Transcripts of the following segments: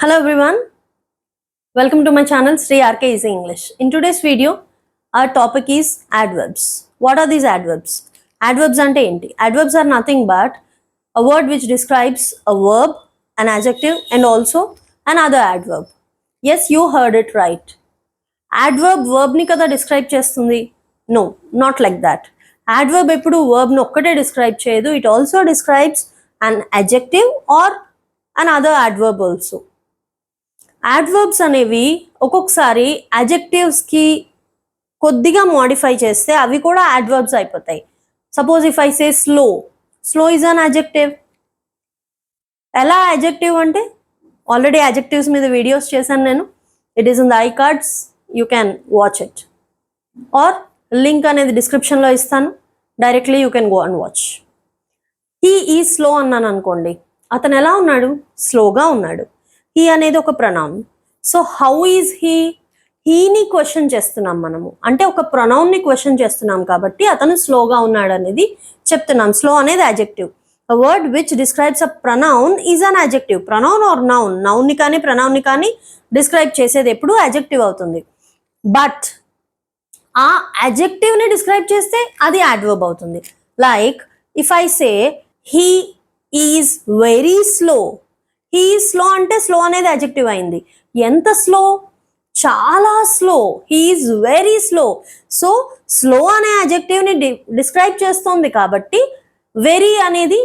Hello everyone, welcome to my channel Sri RK Easy English. In today's video, our topic is adverbs. What are these adverbs? Adverbs ante enti? Adverbs are nothing but a word which describes a verb, an adjective and also another adverb. Yes, you heard it right. Adverb verb ni kada describe చేస్తుంది? No, not like that. Adverb ఎప్పుడు verb ని ఒక్కటే describe చేయదు. It also describes an adjective or another adverb also. Adverbs అనేవి ఒక్కొక్కసారి అడ్జెక్టివ్స్కి కొద్దిగా modify చేస్తే అవి కూడా యాడ్వర్బ్స్ అయిపోతాయి. Suppose if I say slow, slow is an adjective. ఎలా అడ్జెక్టివ్ అంటే ఆల్రెడీ అడ్జెక్టివ్స్ మీద వీడియోస్ చేశాను నేను. It is in the I cards, you can watch it or link అనేది డిస్క్రిప్షన్లో ఇస్తాను, directly you can go and watch. He ఈ slow అన్నాను అనుకోండి, అతను ఎలా ఉన్నాడు? స్లోగా ఉన్నాడు. హీ అనేది ఒక ప్రొనౌన్. సో హౌ ఈజ్ హీని క్వశ్చన్ చేస్తున్నాం మనము, అంటే ఒక ప్రొనౌన్ని క్వశ్చన్ చేస్తున్నాం కాబట్టి అతను స్లోగా ఉన్నాడు అనేది చెప్తున్నాం. స్లో అనేది adjective. A word which describes a pronoun is an adjective. Pronoun or noun, నౌన్ని కానీ ప్రొనౌన్ని కానీ డిస్క్రైబ్ చేసేది ఎప్పుడు అడ్జెక్టివ్ అవుతుంది. బట్ ఆ అడ్జెక్టివ్ని డిస్క్రైబ్ చేస్తే అది యాడ్వర్బ్ అవుతుంది. Like if I say he is very slow, he slow అంటే స్లో అనేది అడ్జెక్టివ్ అయింది. ఎంత స్లో? చాలా slow. He is very slow. So slow అనే అడ్జెక్టివ్ని డిస్క్రైబ్ చేస్తోంది కాబట్టి వెరీ అనేది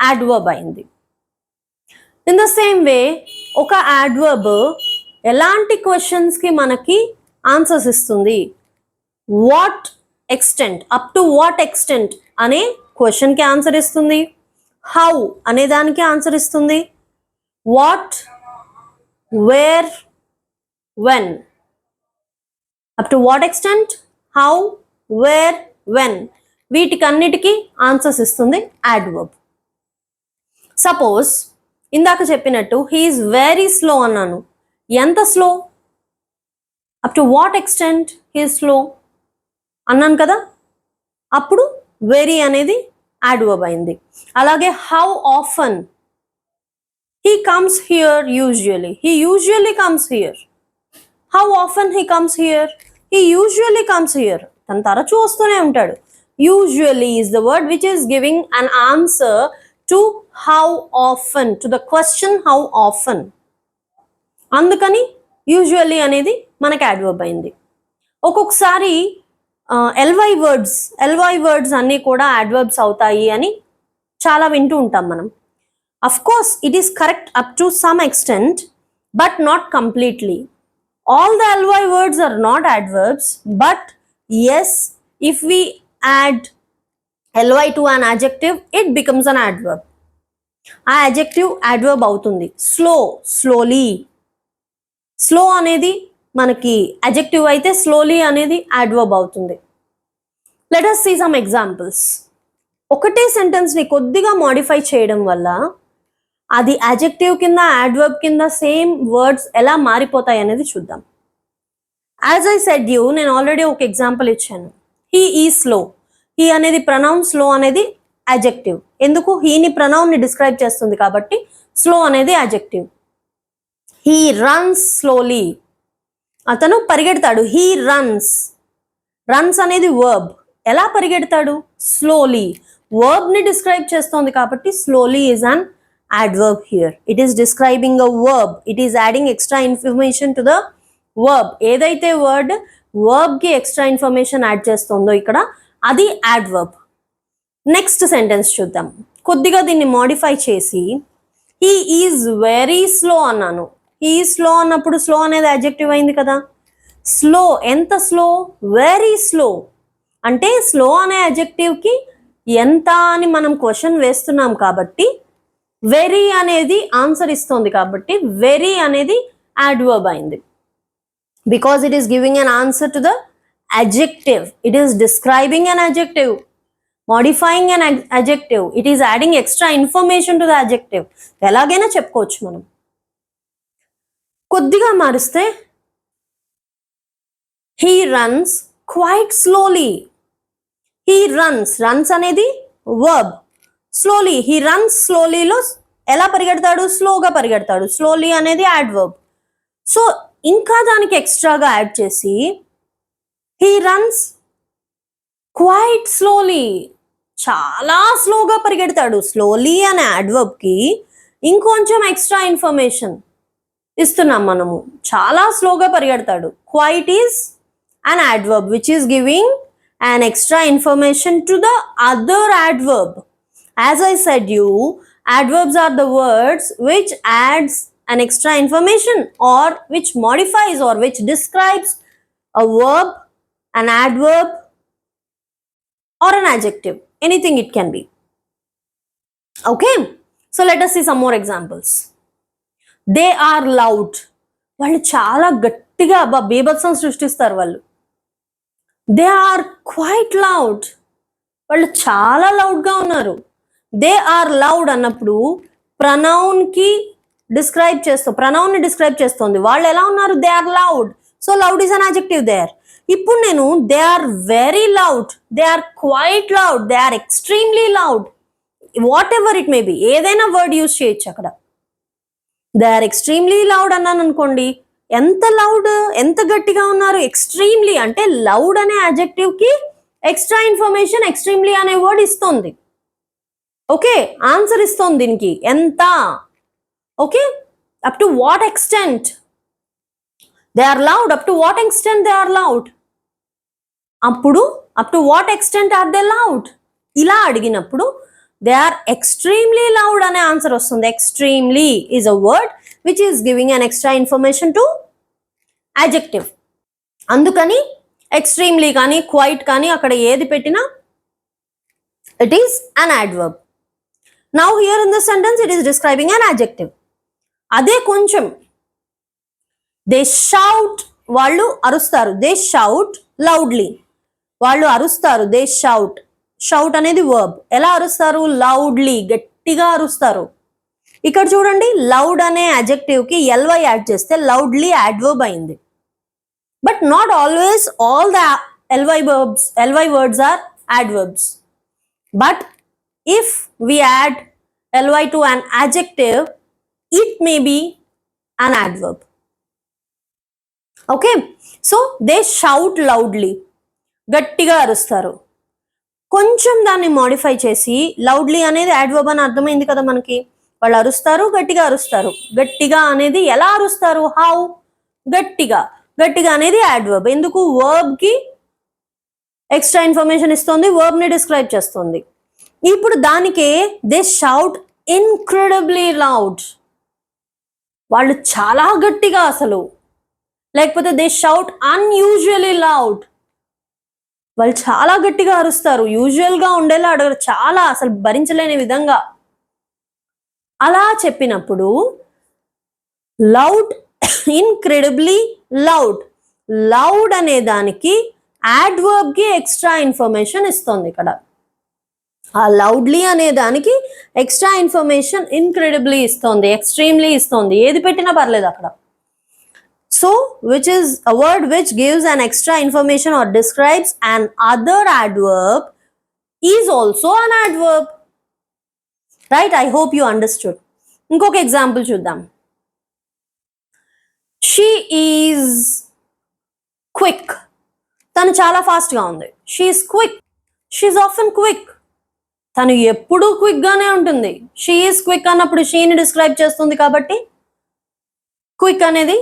యాడ్వర్బ్ అయింది. ఇన్ ద సేమ్ వే ఒక యాడ్వర్బ్ ఎలాంటి క్వశ్చన్స్కి మనకి ఆన్సర్స్ ఇస్తుంది? What extent, up to what extent అనే క్వశ్చన్కి ఆన్సర్ ఇస్తుంది. హౌ అనే దానికి ఆన్సర్ ఇస్తుంది. What, where, when. Up to what extent, how, where, when, వీటికన్నిటికీ ఆన్సర్స్ ఇస్తుంది యాడ్వర్బ్. సపోజ్ ఇందాక చెప్పినట్టు హీఈస్ వెరీ స్లో అన్నాను. ఎంత slow? Up to what extent he is slow అన్నాను కదా, అప్పుడు వెరీ అనేది యాడ్వర్బ్ అయింది. అలాగే how often, he comes here usually. He usually comes here. How often he comes here? He usually comes here. తను తరచూ వస్తూనే ఉంటాడు. Usually is the word which is giving an answer to how often, to the question how often. అందుకని usually అనేది మనకి adverb అయింది. ఒక్కొక్కసారి LY words అన్నీ కూడా యాడ్వర్బ్స్ అవుతాయి అని చాలా వింటూ ఉంటాం మనం. Of course, it is correct up to some extent, but not completely. All the ly words are not adverbs, but yes, if we add ly to an adjective, it becomes an adverb. ఆ adjective adverb అవుతుంది. Slow, slowly. Slow అనేది మనకి adjective అయితే slowly అనేది adverb అవుతుంది. Let us see some examples. ఒకటే సెంటెన్స్ని కొద్దిగా modify చేయడం వల్ల అది అడ్జెక్టివ్ కింద, యాడ్వర్బ్ కింద సేమ్ వర్డ్స్ ఎలా మారిపోతాయి అనేది చూద్దాం. యాజ్ ఐ సెడ్ యూ, నేను ఆల్రెడీ ఒక ఎగ్జాంపుల్ ఇచ్చాను. హీ ఈ స్లో. హీ అనేది ప్రొనౌన్, స్లో అనేది అడ్జెక్టివ్. ఎందుకు? హీని ప్రొనౌన్ని డిస్క్రైబ్ చేస్తుంది కాబట్టి స్లో అనేది అడ్జెక్టివ్. He runs slowly. అతను పరిగెడతాడు. He runs. రన్స్ అనేది వర్బ్. ఎలా పరిగెడతాడు? స్లోలీ. వర్బ్ని డిస్క్రైబ్ చేస్తోంది కాబట్టి slowly is an adverb here. It is describing a verb. It is adding extra information to the verb. ఏదైతే వర్డ్ వర్బ్కి ఎక్స్ట్రా ఇన్ఫర్మేషన్ యాడ్ చేస్తుందో ఇక్కడ, అది యాడ్వర్బ్. నెక్స్ట్ సెంటెన్స్ చూద్దాం. కొద్దిగా దీన్ని మోడిఫై చేసి హీ ఈజ్ వెరీ స్లో అన్నాను. హీ ఈజ్ స్లో అన్నప్పుడు స్లో అనేది అడ్జెక్టివ్ అయింది కదా. స్లో ఎంత స్లో? Very slow. అంటే స్లో అనే అడ్జెక్టివ్కి ఎంత అని మనం క్వశ్చన్ వేస్తున్నాం కాబట్టి వెరీ అనేది ఆన్సర్ ఇస్తుంది కాబట్టి వెరీ అనేది యాడ్వర్బ్ అయింది. Because it is giving an answer to the adjective. It is describing an adjective, modifying an adjective. It is adding extra information to the adjective. ఎలాగైనా చెప్పుకోవచ్చు మనం. కొద్దిగా మారిస్తే he runs quite slowly. He runs, runs అనేది verb. Slowly, he runs స్లోలీలో ఎలా పరిగెడతాడు? స్లోగా పరిగెడతాడు. స్లోలీ అనేది యాడ్వర్బ్. సో ఇంకా దానికి ఎక్స్ట్రాగా యాడ్ చేసి హీ రన్స్ క్వైట్ స్లోలీ, చాలా స్లోగా పరిగెడతాడు. స్లోలీ అనే యాడ్వర్బ్కి ఇంకొంచెం ఎక్స్ట్రా ఇన్ఫర్మేషన్ ఇస్తున్నాం మనము. చాలా స్లోగా పరిగెడతాడు. Quite is an adverb which is giving an extra information to the other adverb. As I said you, adverbs are the words which adds an extra information or which modifies or which describes a verb, an adverb or an adjective. Anything it can be. Okay, so let us see some more examples. They are loud. వాళ్ళు చాలా గట్టిగా బీభత్సం సృష్టిస్తారు వాళ్ళు. They are quite loud, వాళ్ళు చాలా లౌడ్గా ఉన్నారు. They are loud అన్నప్పుడు ప్రనౌన్ని డిస్క్రైబ్ చేస్తుంది. వాళ్ళు ఎలా ఉన్నారు? They are loud. So loud is an adjective there. ఇప్పుడు నేను they are very loud, they are quite loud, they are extremely loud, whatever it may be, ఏదైనా వర్డ్ యూజ్ చేయొచ్చు అక్కడ. దే ఆర్ ఎక్స్ట్రీమ్లీ లౌడ్ అన్నాను అనుకోండి, ఎంత loud, ఎంత గట్టిగా ఉన్నారు. ఎక్స్ట్రీమ్లీ అంటే లౌడ్ అనే అడ్జెక్టివ్ కి ఎక్స్ట్రా ఇన్ఫర్మేషన్ ఎక్స్ట్రీమ్లీ అనే వర్డ్ ఇస్తుంది. ఓకే, ఆన్సర్ ఇస్తుంది దీనికి ఎంత. Okay, up to what extent they are loud, up to what extent they are loud. అప్పుడు up to what extent are they loud ఇలా అడిగినప్పుడు దే ఆర్ ఎక్స్ట్రీమ్లీ లౌడ్ అనే answer వస్తుంది. Extremely is a word which is giving an extra information to adjective. అందుకని extremely కానీ quite కానీ అక్కడ ఏది పెట్టినా it is an adverb. Now here in the sentence it is describing an adjective. అదే కొంచెం they shout, వాళ్ళు అరుస్తారు. they shout loudly, వాళ్ళు అరుస్తారు. they shout, shout అనేది verb. ఎలా అరుస్తారు? loudly, గట్టిగా అరుస్తారు. ఇక్కడ చూడండి, లౌడ్ అనే అడ్జెక్టివ్ కి ఎల్వై యాడ్ చేస్తే లౌడ్లీ యాడ్వర్బ్ అయింది. But not always all the LY words are adverbs. But if we add LY to an adjective it may be an adverb. Okay, so they shout loudly, గట్టిగా అరుస్తారు. కొంచెం దాన్ని modify చేసి loudly అనేది adverb అని అర్థమైంది కదా మనకి. వాళ్ళు అరుస్తారు, గట్టిగా అరుస్తారు. గట్టిగా అనేది ఎలా అరుస్తారు? హౌ, గట్టిగా. గట్టిగా అనేది యాడ్వర్బ్. ఎందుకు? వర్బ్ కి ఎక్స్ట్రా ఇన్ఫర్మేషన్ ఇస్తుంది, వర్బ్ ని డిస్క్రైబ్ చేస్తుంది. ఇప్పుడు దానికే దే షౌట్ ఇన్క్రెడిబ్లీ లౌడ్, వాళ్ళు చాలా గట్టిగా అసలు. లేకపోతే దే షౌట్ అన్యూజువలీ లౌడ్, వాళ్ళు చాలా గట్టిగా అరుస్తారు. యూజువల్ గా ఉండేలా అడగరు, చాలా అసలు భరించలేని విధంగా. అలా చెప్పినప్పుడు లౌడ్, ఇన్క్రెడిబ్లీ లౌడ్, లౌడ్ అనే దానికి యాడ్వర్బ్ కి ఎక్స్ట్రా ఇన్ఫర్మేషన్ ఇస్తుంది ఇక్కడ. ఆ లౌడ్లీ అనే దానికి ఎక్స్ట్రా ఇన్ఫర్మేషన్ ఇన్క్రెడిబ్లీ ఇస్తుంది, ఎక్స్ట్రీమ్లీ ఇస్తుంది. ఏది పెట్టినా పర్లేదు అక్కడ. So which is a word which gives an extra information or describes an other adverb is also an adverb. Right? I hope you understood. ఇంకొక ఎగ్జాంపుల్ చూద్దాం. She is quick, తను చాలా ఫాస్ట్గా ఉంది. She is quick, she is often quick, తను ఎప్పుడూ క్విక్గానే ఉంటుంది. She is quick అన్నప్పుడు షీని డిస్క్రైబ్ చేస్తుంది కాబట్టి క్విక్ అనేది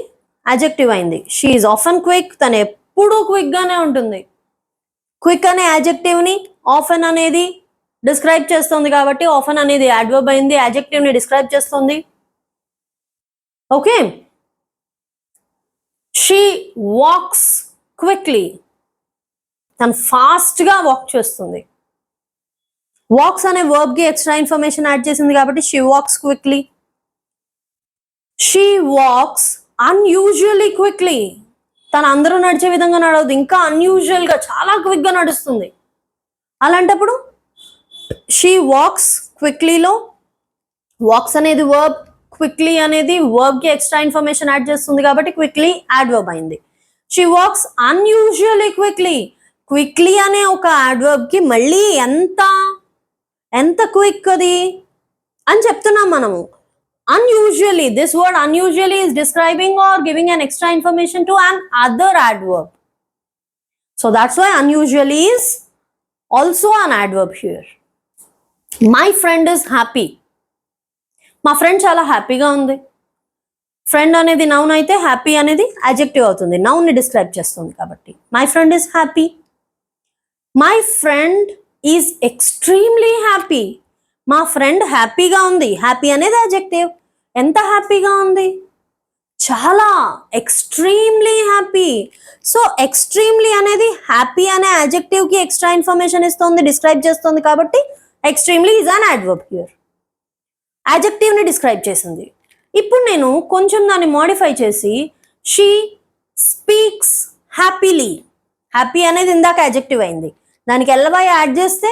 అడ్జెక్టివ్ అయింది. She is often quick, తను ఎప్పుడూ క్విక్గానే ఉంటుంది. క్విక్ అనే అడ్జెక్టివ్ని ఆఫెన్ అనేది డిస్క్రైబ్ చేస్తుంది కాబట్టి ఆఫెన్ అనేది యాడ్వర్బ్ అయింది, అడ్జెక్టివ్ ని డిస్క్రైబ్ చేస్తుంది. ఓకే, షీ వాక్స్ క్విక్లీ, తను ఫాస్ట్ గా వాక్ చేస్తుంది. వాక్స్ అనే వర్బ్ కి ఎక్స్ట్రా ఇన్ఫర్మేషన్ యాడ్ చేసింది కాబట్టి she wax quickly. She wax unusually quickly, తను అందరూ నడిచే విధంగా నడవదు, ఇంకా అన్యూజువల్ గా చాలా క్విక్ గా నడుస్తుంది. అలాంటప్పుడు షీ వాక్స్ క్విక్లీలో వాక్స్ అనేది వర్బ్, క్విక్లీ అనేది వర్బ్ కి ఎక్స్ట్రా ఇన్ఫర్మేషన్ యాడ్ చేస్తుంది కాబట్టి క్విక్లీ యాడ్వర్బ్ అయింది. She wax unusually quickly, quickly అనే ఒక యాడ్వర్బ్ కి మళ్ళీ ఎంత క్విక్ అది అని చెప్తున్నాం మనము. Unusually, this word unusually is describing or giving an extra information to an other adverb. So that's why unusually is also an adverb here. My friend is happy. మా ఫ్రెండ్ చాలా హ్యాపీగా ఉంది. ఫ్రెండ్ అనేది noun అయితే happy అనేది adjective అవుతుంది, నౌన్ని describe చేస్తుంది కాబట్టి. My friend is happy. My friend is extremely happy. మా ఫ్రెండ్ హ్యాపీగా ఉంది. హ్యాపీ అనేది అడ్జెక్టివ్. ఎంత హ్యాపీగా ఉంది? చాలా, ఎక్స్ట్రీమ్లీ హ్యాపీ. సో ఎక్స్ట్రీమ్లీ అనేది హ్యాపీ అనే అడ్జెక్టివ్కి ఎక్స్ట్రా ఇన్ఫర్మేషన్ ఇస్తుంది, డిస్క్రైబ్ చేస్తుంది కాబట్టి extremely is an adverb here. అడ్జెక్టివ్ని డిస్క్రైబ్ చేసింది. ఇప్పుడు నేను కొంచెం దాన్ని మోడిఫై చేసి షీ స్పీక్స్ హ్యాపీలీ. హ్యాపీ అనేది ఇందాక అడ్జెక్టివ్ అయింది, దానికి ఎల్వై యాడ్ చేస్తే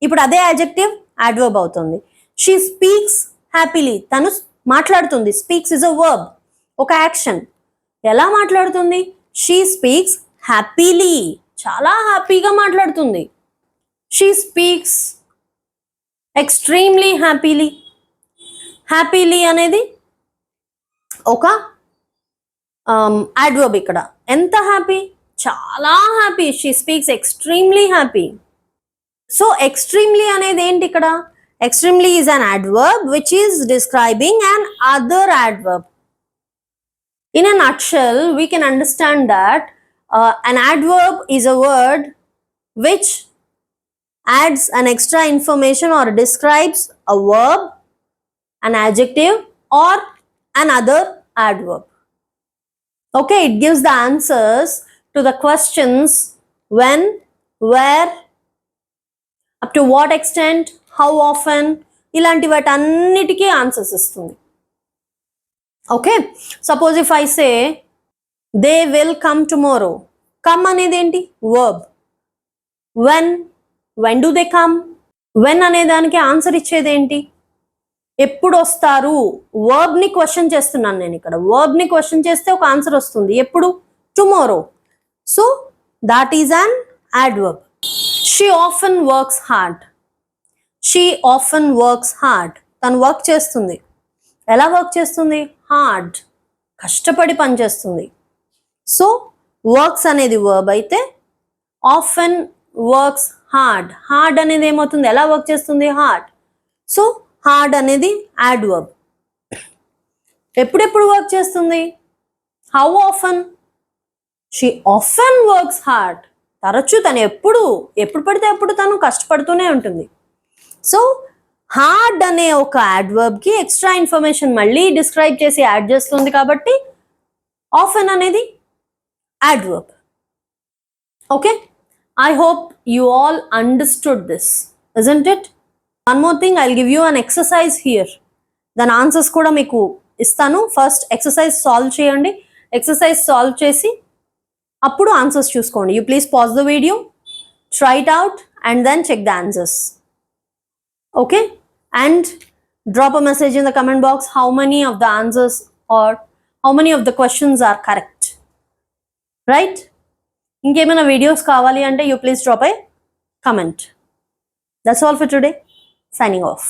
ఇప్పుడు అదే అడ్జెక్టివ్ అడ్వర్బ్ అవుతుంది. షీ స్పీక్స్ హ్యాపీలీ, తను మాట్లాడుతుంది. స్పీక్స్ ఇస్ అ వర్బ్, ఒక యాక్షన్. ఎలా మాట్లాడుతుంది? షీ స్పీక్స్ హ్యాపీలీ, చాలా హ్యాపీగా మాట్లాడుతుంది. She speaks extremely happily. Happily అనేది ఒక అడ్వర్బ్. ఇక్కడ ఎంత హ్యాపీ? చాలా happy. She speaks extremely happy. So extremely అనేది ఏంటి ఇక్కడ? Extremely is an adverb which is describing an other adverb. In a nutshell, we can understand that an adverb is a word which adds an extra information or describes a verb, an adjective or another adverb. Okay, it gives the answers to the questions when, where, up to what extent, how often, ఇలాంటి వాటన్నిటికీ answers ఇస్తుంది. Okay, suppose if I say they will come tomorrow. Come అనేది ఏంటి? Verb. When do they come? When అనే దానికి answer ఇచ్చేది ఏంటి? ఎప్పుడు వస్తారు? వర్బ్ని క్వశ్చన్ చేస్తున్నాను నేను ఇక్కడ. వర్బ్ని క్వశ్చన్ చేస్తే ఒక ఆన్సర్ వస్తుంది. ఎప్పుడు? Tomorrow. So that is an adverb. She often works hard. She often works hard, తను వర్క్ చేస్తుంది. ఎలా వర్క్ చేస్తుంది? హార్డ్, కష్టపడి పనిచేస్తుంది. సో వర్క్స్ అనేది వర్బ్ అయితే ఆఫెన్ వర్క్స్ హార్డ్. హార్డ్ అనేది ఏమవుతుంది? ఎలా వర్క్ చేస్తుంది? హార్డ్. సో హార్డ్ అనేది అడ్వర్బ్. ఎప్పుడెప్పుడు వర్క్ చేస్తుంది? How often? She often works hard. తరచు, తను ఎప్పుడు పడితే అప్పుడు తను కష్టపడుతూనే ఉంటుంది. సో హార్డ్ అనే ఒక అడ్వర్బ్కి ఎక్స్ట్రా ఇన్ఫర్మేషన్ మళ్ళీ డిస్క్రైబ్ చేసి యాడ్ చేస్తుంది కాబట్టి ఆఫెన్ అనేది adverb. Okay, I hope you all understood this, isn't it? One more thing, I will give you an exercise here. దాని ఆన్సర్స్ కూడా మీకు ఇస్తాను. ఫస్ట్ ఎక్సర్సైజ్ సాల్వ్ చేయండి. ఎక్సర్సైజ్ సాల్వ్ చేసి అప్పుడు ఆన్సర్స్ చూసుకోండి. You please pause the video, try it out and then check the answers. Okay, and drop a message in the comment box how many of the answers or how many of the questions are correct, right? Ingemana videos kavali ante you please drop a comment. That's all for today. Signing off.